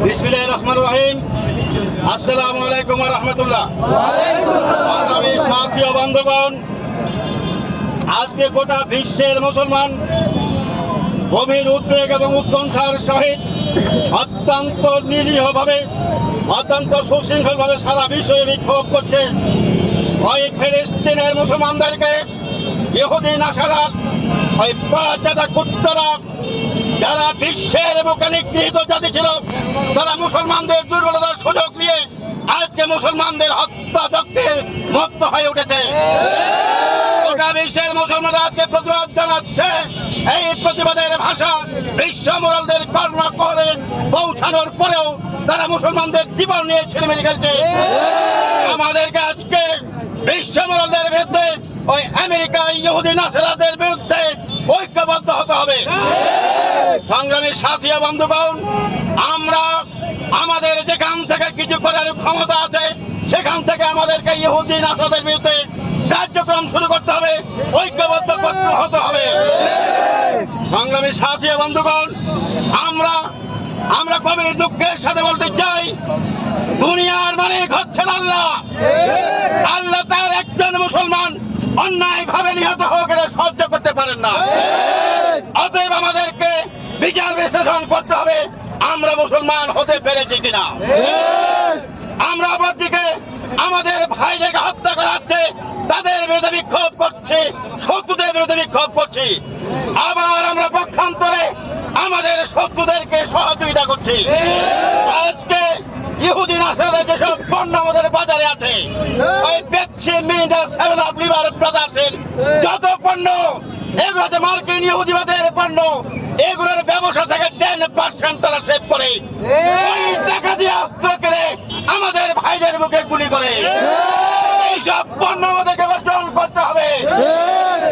বিসমিল্লাহির রহমানির রহিম। আসসালামু আলাইকুম ওয়া রাহমাতুল্লাহ। আমি সাথী ও বন্ধুগণ, আজকে গোটা বিশ্বের মুসলমান গভীর উদ্বেগ এবং উৎকণ্ঠার সহিত অত্যন্ত নিরীহভাবে, অত্যন্ত সুশৃঙ্খলভাবে সারা বিশ্বে বিক্ষোভ করছে। ওই ফিলিস্তিনের মুসলমানদেরকে ইহুদি নাসারা, ওই পাঁচটা কুত্তারা, যারা বিশ্বের বুকে নিগৃহীত জাতি ছিল, তারা মুসলমানদের দুর্বলতার সুযোগ নিয়ে আজকে মুসলমানদের হত্যাযজ্ঞের মুক্ত হয়ে উঠেছে। গোটা বিশ্বের মুসলমানরা আজকে প্রতিবাদ জানাচ্ছে। এই প্রতিবাদের ভাষা বিশ্ব মোরালদের কর্ণ করে পৌঁছানোর পরেও তারা মুসলমানদের জীবন নিয়ে ছিনিমিনি খেলছে। আমাদেরকে আজকে বিশ্ব মোরালদের বিরুদ্ধে, ওই আমেরিকা ইহুদি নাসারাদের বিরুদ্ধে ঐক্যবদ্ধ হতে হবে। সংগ্রামী সাথী ও বন্ধুগণ, আমরা আমাদের যেখান থেকে কিছু করার ক্ষমতা আছে সেখান থেকে আমাদেরকে ইহুদি নাসারাদের বিরুদ্ধে কার্যক্রম শুরু করতে হবে, ঐক্যবদ্ধ করতে হতে হবে। সংগ্রামী সাথী ও বন্ধুগণ, আমরা গভীর দুঃখের সাথে বলতে চাই, দুনিয়ার মালিক হচ্ছেন আল্লাহ। আল্লাহ তার একজন মুসলমান অন্যায় ভাবে নিহত হয়ে গেলে সহ্য করতে পারেন না। অতএব আমাদেরকে বিচার বিশ্লেষণ করতে হবে, আমরা মুসলমান হতে পেরেছি কিনা। আমরা অপরদিকে আমাদের ভাইদেরকে হত্যা করা হচ্ছে, তাদের বিরুদ্ধে বিক্ষোভ করছি, শত্রুদের বিরুদ্ধে বিক্ষোভ করছি। আবার আমরা পক্ষান্তরে আমাদের শত্রুদেরকে সহযোগিতা করছি। আজকে ইহুদি নাসারাদের যেসব পণ্য আমাদের বাজারে আছে, ওই পেপসি, মিরিন্ডা, 7 আপ, লিভার ব্রাদার্সের যত পণ্য, এগুলো হচ্ছে মার্কিন ইহুদিবাদের পণ্য। এগুলোর ব্যবসা থেকে 10% তারা সেভ করে, ওই টাকা দিয়ে অস্ত্র কিনে আমাদের ভাইদের মুখে গুলি করে। এইসব পণ্য আমাদেরকে বর্জন করতে হবে।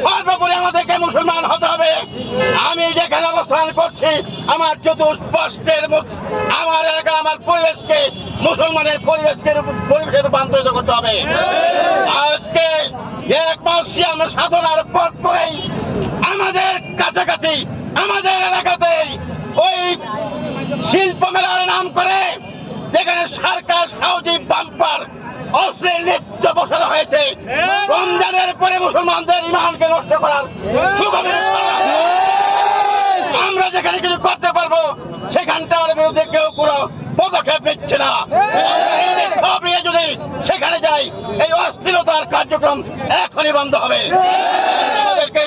সর্বোপরি আমাদেরকে মুসলমান হতে হবে। আমি যেখানে অবস্থান করছি, আমার চতুষ্পার্শ্বের আমার এলাকা, আমার পরিবেশকে মুসলমানের পরিবেশের রূপান্তরিত করতে হবে। আজকে এক মাসে আমরা সাধনার পর পরেই আমাদের কাছাকাছি, আমাদের এলাকাতেই ওই শিল্প মেলার নাম করে, যেখানে সার্কাস, হাউজি, বাম্পার, অশ্লীল নৃত্য বসানো হয়েছে, রমজানের পরে মুসলমানদের ইমানকে নষ্ট করার সুগমের। আমরা যেখানে কিছু করতে পারবো সেখানটার বিরুদ্ধে কেউ কোনো পদক্ষেপ নিচ্ছে না। যদি সেখানে যাই, এই অশ্লীলতার কার্যক্রম এখনই বন্ধ হবে। আমাদেরকে